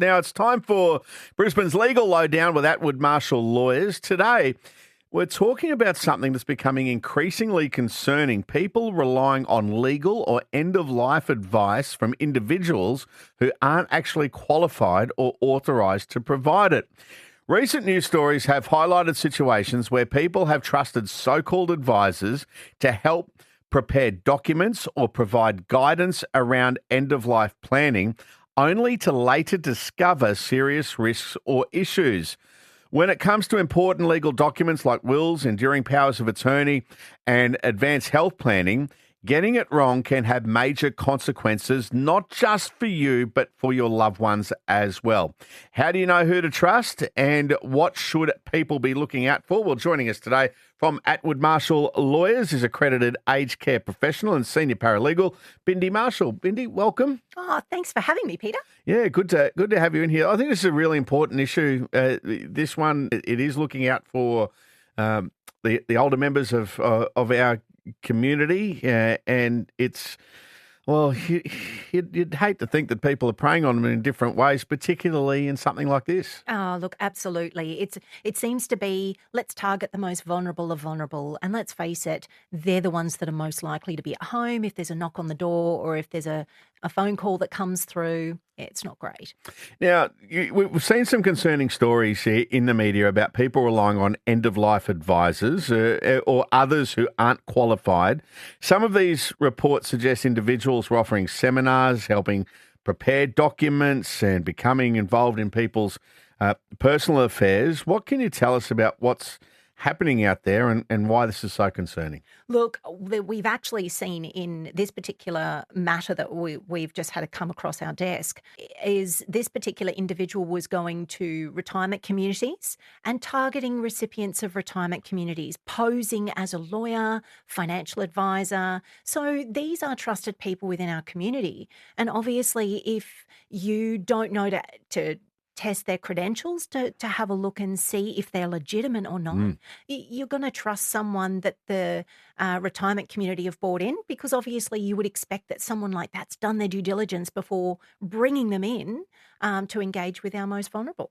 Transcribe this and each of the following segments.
Now it's time for Brisbane's Legal Lowdown with Atwood Marshall Lawyers. Today, we're talking about something that's becoming increasingly concerning: people relying on legal or end-of-life advice from individuals who aren't actually qualified or authorised to provide it. Recent news stories have highlighted situations where people have trusted so-called advisors to help prepare documents or provide guidance around end-of-life planning, only to later discover serious risks or issues. When it comes to important legal documents like wills, enduring powers of attorney, and advanced health planning, getting it wrong can have major consequences, not just for you, but for your loved ones as well. How do you know who to trust, and what should people be looking out for? Well, joining us today from Atwood Marshall Lawyers is accredited aged care professional and senior paralegal, Bindi Marshall. Bindi, welcome. Oh, thanks for having me, Peter. Yeah, good to have you in here. I think this is a really important issue. This one, it is looking out for the older members of our community, and it's, well, you'd hate to think that people are preying on them in different ways, particularly in something like this. Oh, look, absolutely. It seems to be, let's target the most vulnerable of vulnerable, and let's face it, they're the ones that are most likely to be at home if there's a knock on the door or if there's a phone call that comes through. It's not great. Now, we've seen some concerning stories here in the media about people relying on end-of-life advisors or others who aren't qualified. Some of these reports suggest individuals were offering seminars, helping prepare documents, and becoming involved in people's personal affairs. What can you tell us about what's happening out there and why this is so concerning? Look, we've actually seen in this particular matter that we've just had to come across our desk is this particular individual was going to retirement communities and targeting recipients of retirement communities, posing as a lawyer, financial advisor. So these are trusted people within our community. And obviously, if you don't know to test their credentials, to have a look and see if they're legitimate or not, you're going to trust someone that the retirement community have brought in, because obviously you would expect that someone like that's done their due diligence before bringing them in to engage with our most vulnerable.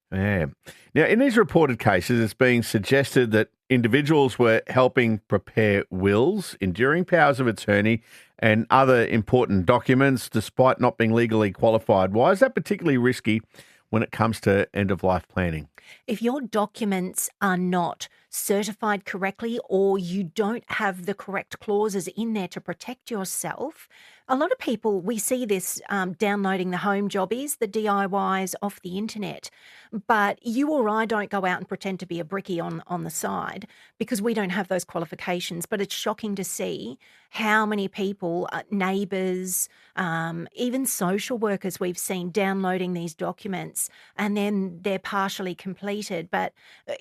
Yeah. Now, in these reported cases, it's being suggested that individuals were helping prepare wills, enduring powers of attorney, and other important documents despite not being legally qualified. Why is that particularly risky when it comes to end-of-life planning? If your documents are not certified correctly or you don't have the correct clauses in there to protect yourself, a lot of people, we see this downloading the home jobbies, the DIYs off the internet, but you or I don't go out and pretend to be a brickie on the side because we don't have those qualifications. But it's shocking to see how many people, neighbours, even social workers we've seen downloading these documents, and then they're partially completed. But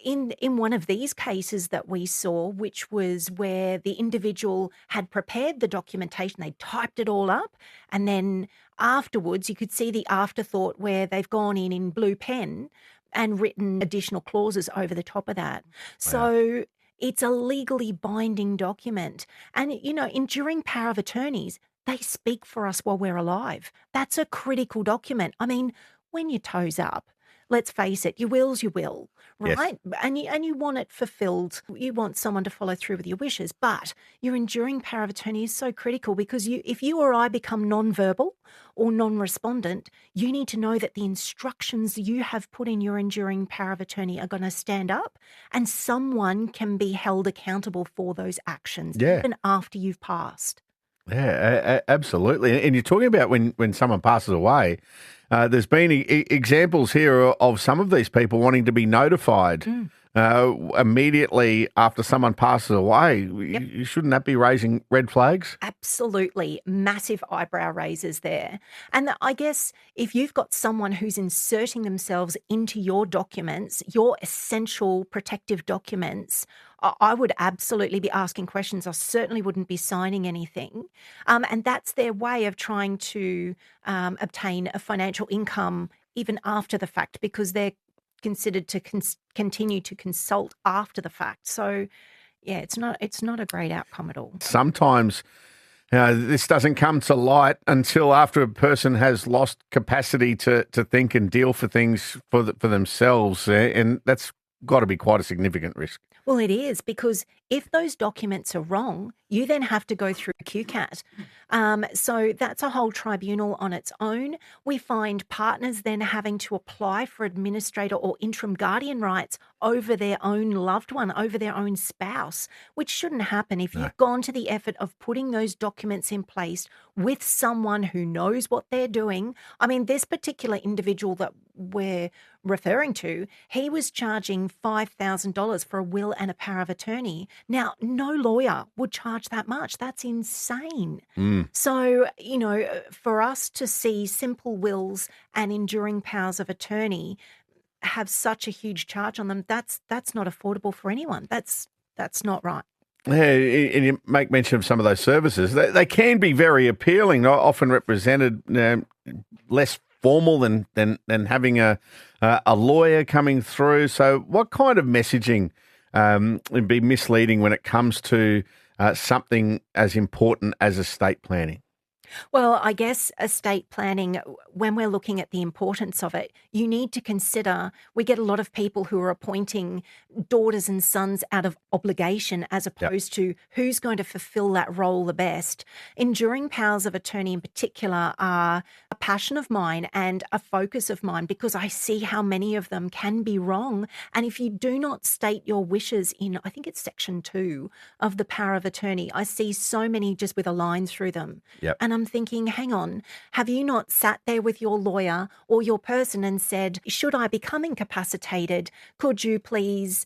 in one of these cases that we saw, which was where the individual had prepared the documentation, they typed it all up, and then afterwards you could see the afterthought where they've gone in blue pen and written additional clauses over the top of that. Wow. So it's a legally binding document. And, enduring power of attorneys, they speak for us while we're alive. That's a critical document. I mean, when your toe's up, let's face it, your will's your will, right? Yes. And you want it fulfilled. You want someone to follow through with your wishes. But your enduring power of attorney is so critical because if you or I become non-verbal or non-respondent, you need to know that the instructions you have put in your enduring power of attorney are going to stand up, and someone can be held accountable for those actions even after you've passed. Yeah, absolutely. And you're talking about when someone passes away, there's been examples here of some of these people wanting to be notified immediately after someone passes away. Yep. Shouldn't that be raising red flags? Absolutely. Massive eyebrow raisers there. And I guess if you've got someone who's inserting themselves into your documents, your essential protective documents, I would absolutely be asking questions. I certainly wouldn't be signing anything. And that's their way of trying to obtain a financial income even after the fact, because they're considered to continue to consult after the fact. So, yeah, it's not a great outcome at all. Sometimes This doesn't come to light until after a person has lost capacity to think and deal for things for themselves, and that's got to be quite a significant risk. Well, it is, because if those documents are wrong, you then have to go through QCAT. So that's a whole tribunal on its own. We find partners then having to apply for administrator or interim guardian rights over their own loved one, over their own spouse, which shouldn't happen. If you've gone to the effort of putting those documents in place with someone who knows what they're doing. I mean, this particular individual that we're referring to, he was charging $5,000 for a will and a power of attorney. Now, no lawyer would charge that much. That's insane. So, for us to see simple wills and enduring powers of attorney have such a huge charge on them, that's not affordable for anyone. That's not right. Yeah, and you make mention of some of those services. They can be very appealing, often represented less formal than having a lawyer coming through. So what kind of messaging would be misleading when it comes to something as important as estate planning? Well, I guess estate planning, when we're looking at the importance of it, you need to consider we get a lot of people who are appointing daughters and sons out of obligation as opposed to who's going to fulfill that role the best. Enduring powers of attorney in particular are a passion of mine and a focus of mine because I see how many of them can be wrong. And if you do not state your wishes in, I think it's section 2 of the power of attorney, I see so many just with a line through them. And I'm thinking, hang on, have you not sat there with your lawyer or your person and said, should I become incapacitated, could you please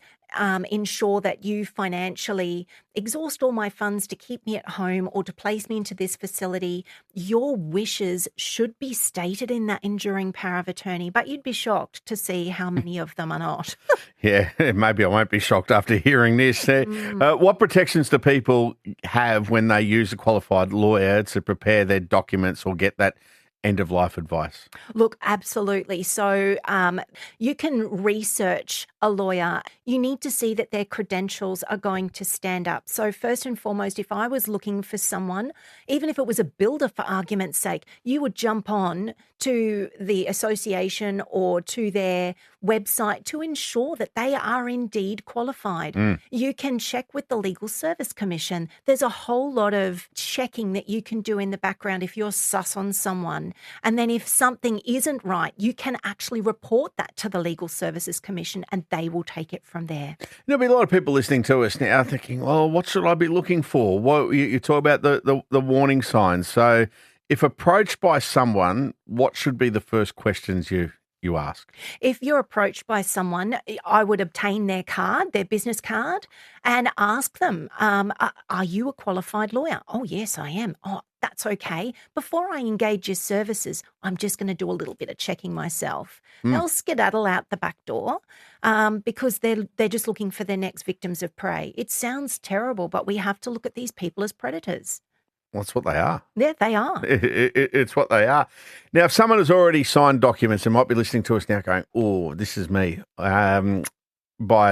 ensure that you financially exhaust all my funds to keep me at home or to place me into this facility? Your wishes should be stated in that enduring power of attorney, but you'd be shocked to see how many of them are not. Yeah, maybe I won't be shocked after hearing this. What protections do people have when they use a qualified lawyer to prepare their documents or get that end-of-life advice? Look, absolutely. So you can research a lawyer. You need to see that their credentials are going to stand up. So first and foremost, if I was looking for someone, even if it was a builder for argument's sake, you would jump on to the association or to their website to ensure that they are indeed qualified. You can check with the Legal Service Commission. There's a whole lot of checking that you can do in the background if you're sus on someone. And then if something isn't right, you can actually report that to the Legal Services Commission and they will take it from there. There'll be a lot of people listening to us now thinking, well, what should I be looking for? Well, you talk about the warning signs. So if approached by someone, what should be the first questions you ask? If you're approached by someone, I would obtain their card, their business card, and ask them, are you a qualified lawyer? Oh, yes, I am. Oh, that's okay. Before I engage your services, I'm just going to do a little bit of checking myself. They'll skedaddle out the back door because they're just looking for their next victims of prey. It sounds terrible, but we have to look at these people as predators. Well, that's what they are. Yeah, they are. It's what they are. Now, if someone has already signed documents and might be listening to us now going, oh, this is me, by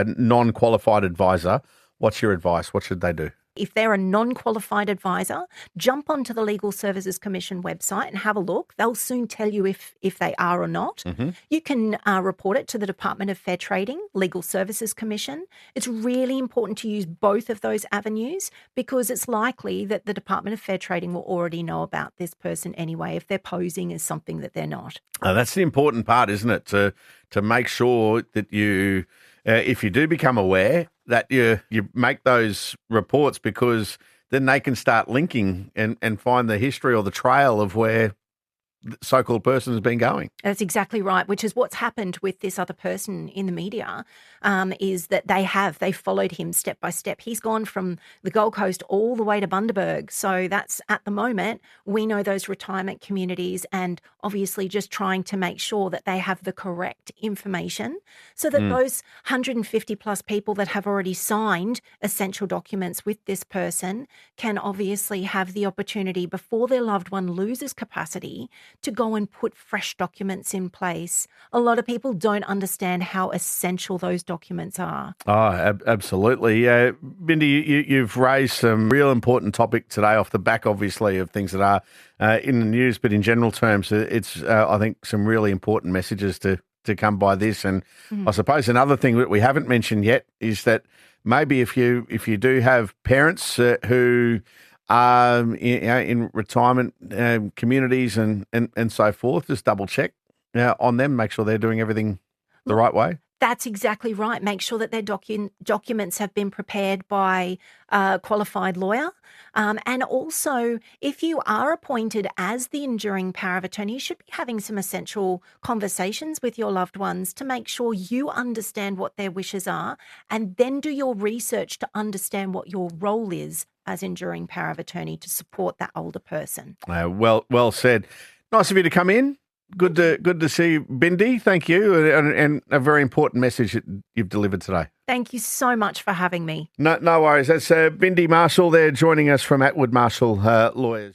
a non-qualified advisor, what's your advice? What should they do? If they're a non-qualified advisor, jump onto the Legal Services Commission website and have a look. They'll soon tell you if they are or not. You can report it to the Department of Fair Trading, Legal Services Commission. It's really important to use both of those avenues because it's likely that the Department of Fair Trading will already know about this person anyway if they're posing as something that they're not. That's the important part, isn't it? To make sure that you, if you do become aware, that you make those reports because then they can start linking and find the history or the trail of where the so-called person has been going. That's exactly right, which is what's happened with this other person in the media, is that they followed him step by step. He's gone from the Gold Coast all the way to Bundaberg. So that's, at the moment, we know those retirement communities and obviously just trying to make sure that they have the correct information so that those 150 plus people that have already signed essential documents with this person can obviously have the opportunity before their loved one loses capacity to go and put fresh documents in place. A lot of people don't understand how essential those documents are. Oh, absolutely. Bindi, you've raised some real important topic today off the back, obviously, of things that are in the news, but in general terms, it's, I think, some really important messages to come by this. And I suppose another thing that we haven't mentioned yet is that maybe if you do have parents who are in retirement communities and so forth, just double check on them, make sure they're doing everything the right way. That's exactly right. Make sure that their documents have been prepared by a qualified lawyer. And also, if you are appointed as the enduring power of attorney, you should be having some essential conversations with your loved ones to make sure you understand what their wishes are, and then do your research to understand what your role is as enduring power of attorney to support that older person. Well said. Nice of you to come in. Good to see you, Bindi. Thank you, and a very important message that you've delivered today. Thank you so much for having me. No worries. That's Bindi Marshall there joining us from Atwood Marshall Lawyers.